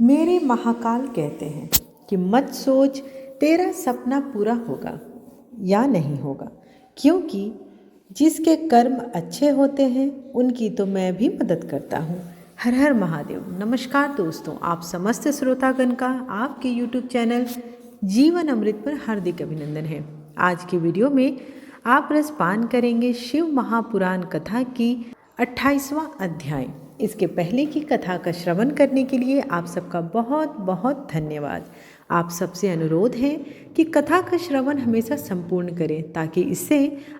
मेरे महाकाल कहते हैं कि मत सोच तेरा सपना पूरा होगा या नहीं होगा, क्योंकि जिसके कर्म अच्छे होते हैं उनकी तो मैं भी मदद करता हूँ। हर हर महादेव। नमस्कार दोस्तों, आप समस्त श्रोतागण का आपके YouTube चैनल जीवन अमृत पर हार्दिक अभिनंदन है। आज की वीडियो में आप रसपान करेंगे शिव महापुराण कथा की 28वां अध्याय। इसके पहले की कथा का श्रवण करने के लिए आप सबका बहुत बहुत धन्यवाद। आप सबसे अनुरोध है कि कथा का श्रवण हमेशा संपूर्ण करें ताकि इससे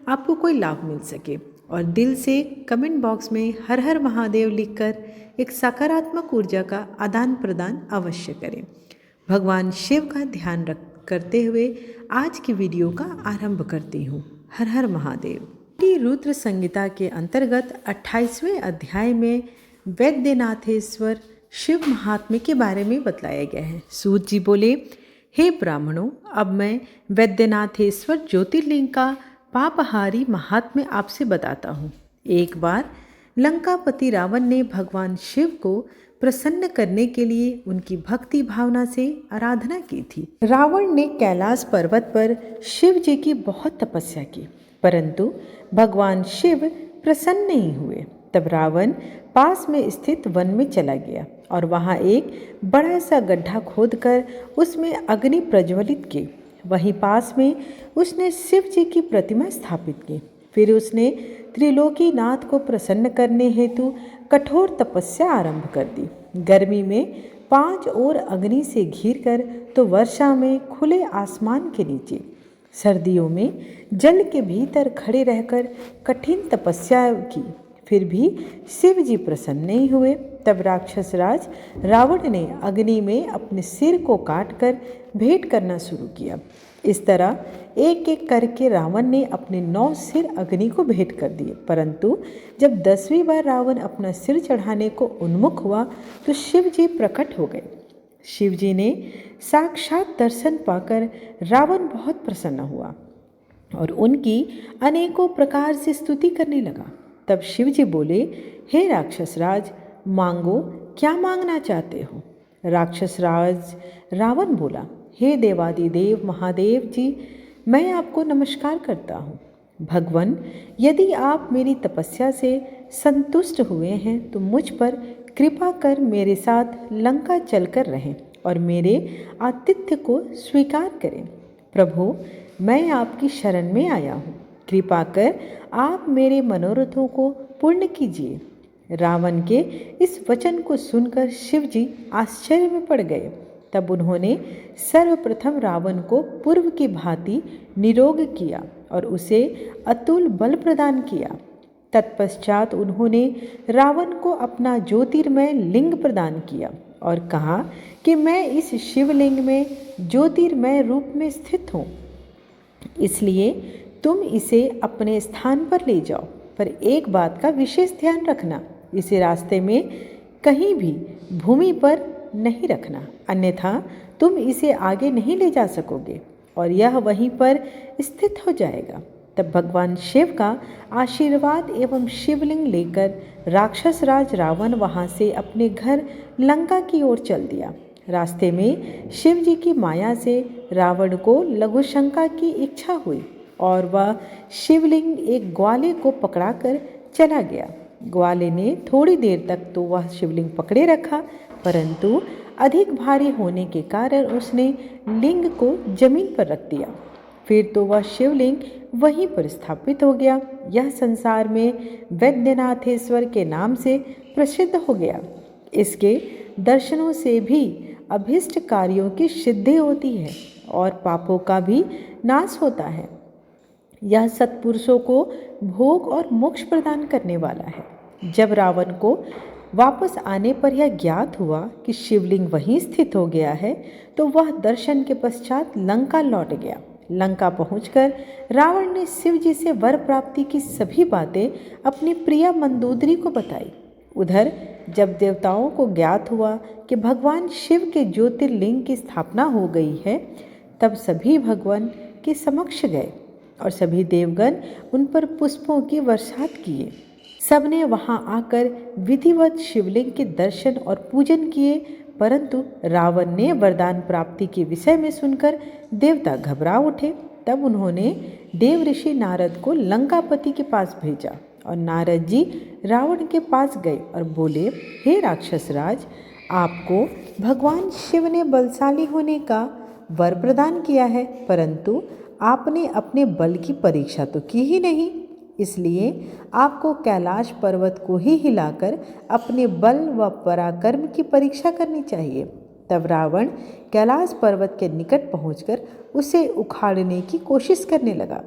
आपको कोई लाभ मिल सके, और दिल से कमेंट बॉक्स में हर हर महादेव लिखकर एक सकारात्मक ऊर्जा का आदान प्रदान अवश्य करें। भगवान शिव का ध्यान करते हुए आज की वीडियो का आरंभ करती हूँ। हर हर महादेव। रुद्र संहिता के अंतर्गत 28वें अध्याय में वैद्यनाथेश्वर शिव महात्म्य के बारे में बतलाया गया है। सूत जी बोले, हे ब्राह्मणों, अब मैं वैद्यनाथेश्वर ज्योतिर्लिंग का पापहारी महात्म्य आपसे बताता हूँ। एक बार लंकापति रावण ने भगवान शिव को प्रसन्न करने के लिए उनकी भक्ति भावना से आराधना की थी। रावण ने कैलाश पर्वत पर शिव जी की बहुत तपस्या की, परंतु भगवान शिव प्रसन्न नहीं हुए। तब रावण पास में स्थित वन में चला गया और वहाँ एक बड़ा सा गड्ढा खोदकर उसमें अग्नि प्रज्वलित की। वहीं पास में उसने शिव जी की प्रतिमा स्थापित की। फिर उसने त्रिलोकीनाथ को प्रसन्न करने हेतु कठोर तपस्या आरंभ कर दी। गर्मी में 5 ओर अग्नि से घिरकर, तो वर्षा में खुले आसमान के नीचे, सर्दियों में जल के भीतर खड़े रहकर कठिन तपस्या की। फिर भी शिव जी प्रसन्न नहीं हुए। तब राक्षस राज रावण ने अग्नि में अपने सिर को काटकर भेंट करना शुरू किया। इस तरह एक एक करके रावण ने अपने 9 सिर अग्नि को भेंट कर दिए, परंतु जब 10वीं बार रावण अपना सिर चढ़ाने को उन्मुख हुआ तो शिव जी प्रकट हो गए। शिव जी ने साक्षात दर्शन पाकर रावण बहुत प्रसन्न हुआ और उनकी अनेकों प्रकार से स्तुति करने लगा। तब शिव जी बोले, हे राक्षस राज, मांगो, क्या मांगना चाहते हो? राक्षस राज रावण बोला, हे देवादिदेव महादेव जी, मैं आपको नमस्कार करता हूँ। भगवान, यदि आप मेरी तपस्या से संतुष्ट हुए हैं तो मुझ पर कृपा कर मेरे साथ लंका चलकर रहें और मेरे आतिथ्य को स्वीकार करें। प्रभु, मैं आपकी शरण में आया हूँ, कृपा कर आप मेरे मनोरथों को पूर्ण कीजिए। रावण के इस वचन को सुनकर शिव जी आश्चर्य में पड़ गए। तब उन्होंने सर्वप्रथम रावण को पूर्व की भांति निरोग किया और उसे अतुल बल प्रदान किया। तत्पश्चात उन्होंने रावण को अपना ज्योतिर्मय लिंग प्रदान किया और कहा कि मैं इस शिवलिंग में ज्योतिर्मय रूप में स्थित हूँ, इसलिए तुम इसे अपने स्थान पर ले जाओ। पर एक बात का विशेष ध्यान रखना, इसे रास्ते में कहीं भी भूमि पर नहीं रखना, अन्यथा तुम इसे आगे नहीं ले जा सकोगे और यह वहीं पर स्थित हो जाएगा। तब भगवान शिव का आशीर्वाद एवं शिवलिंग लेकर राक्षस राज रावण वहाँ से अपने घर लंका की ओर चल दिया। रास्ते में शिव जी की माया से रावण को लघुशंका की इच्छा हुई और वह शिवलिंग एक ग्वाले को पकड़ाकर चला गया। ग्वाले ने थोड़ी देर तक तो वह शिवलिंग पकड़े रखा, परंतु अधिक भारी होने के कारण उसने लिंग को जमीन पर रख दिया। फिर तो वह शिवलिंग वहीं पर स्थापित हो गया। यह संसार में वैद्यनाथेश्वर के नाम से प्रसिद्ध हो गया। इसके दर्शनों से भी अभीष्ट कार्यों की सिद्धि होती है और पापों का भी नाश होता है। यह सत्पुरुषों को भोग और मोक्ष प्रदान करने वाला है। जब रावण को वापस आने पर यह ज्ञात हुआ कि शिवलिंग वहीं स्थित हो गया है, तो वह दर्शन के पश्चात लंका लौट गया। लंका पहुंचकर रावण ने शिव जी से वर प्राप्ति की सभी बातें अपनी प्रिया मंदोदरी को बताई। उधर जब देवताओं को ज्ञात हुआ कि भगवान शिव के ज्योतिर्लिंग की स्थापना हो गई है, तब सभी भगवान के समक्ष गए और सभी देवगण उन पर पुष्पों की वर्षात किए। सबने वहां आकर विधिवत शिवलिंग के दर्शन और पूजन किए, परंतु रावण ने वरदान प्राप्ति के विषय में सुनकर देवता घबरा उठे। तब उन्होंने देव ऋषि नारद को लंकापति के पास भेजा और नारद जी रावण के पास गए और बोले, हे राक्षस राज, आपको भगवान शिव ने बलशाली होने का वर प्रदान किया है, परंतु आपने अपने बल की परीक्षा तो की ही नहीं। इसलिए आपको कैलाश पर्वत को ही हिलाकर अपने बल व पराक्रम की परीक्षा करनी चाहिए। तब रावण कैलाश पर्वत के निकट पहुंचकर उसे उखाड़ने की कोशिश करने लगा,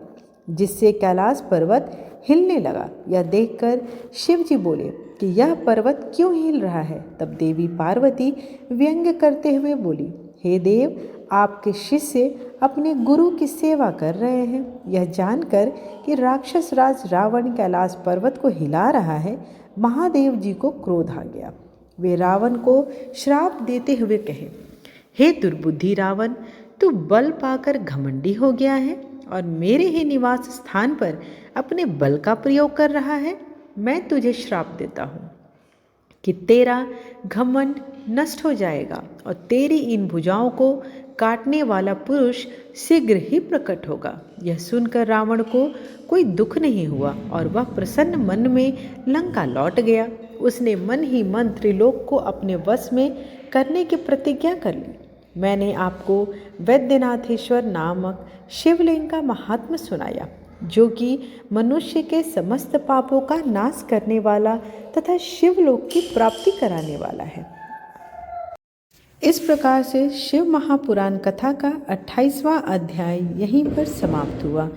जिससे कैलाश पर्वत हिलने लगा। यह देखकर शिव जी बोले कि यह पर्वत क्यों हिल रहा है। तब देवी पार्वती व्यंग्य करते हुए बोली, हे देव, आपके शिष्य अपने गुरु की सेवा कर रहे हैं। यह जानकर कि राक्षस राज रावण कैलाश पर्वत को हिला रहा है, महादेव जी को क्रोध आ गया। वे रावण को श्राप देते हुए कहे, हे दुर्बुद्धि रावण, तू बल पाकर घमंडी हो गया है और मेरे ही निवास स्थान पर अपने बल का प्रयोग कर रहा है। मैं तुझे श्राप देता हूँ कि तेरा घमंड नष्ट हो जाएगा और तेरी इन भुजाओं को काटने वाला पुरुष शीघ्र ही प्रकट होगा। यह सुनकर रावण को कोई दुख नहीं हुआ और वह प्रसन्न मन में लंका लौट गया। उसने मन ही मन त्रिलोक को अपने वश में करने की प्रतिज्ञा कर ली। मैंने आपको वैद्यनाथेश्वर नामक शिवलिंग का महात्म्य सुनाया, जो कि मनुष्य के समस्त पापों का नाश करने वाला तथा शिवलोक की प्राप्ति कराने वाला है। इस प्रकार से शिव महापुराण कथा का 28वां अध्याय यहीं पर समाप्त हुआ।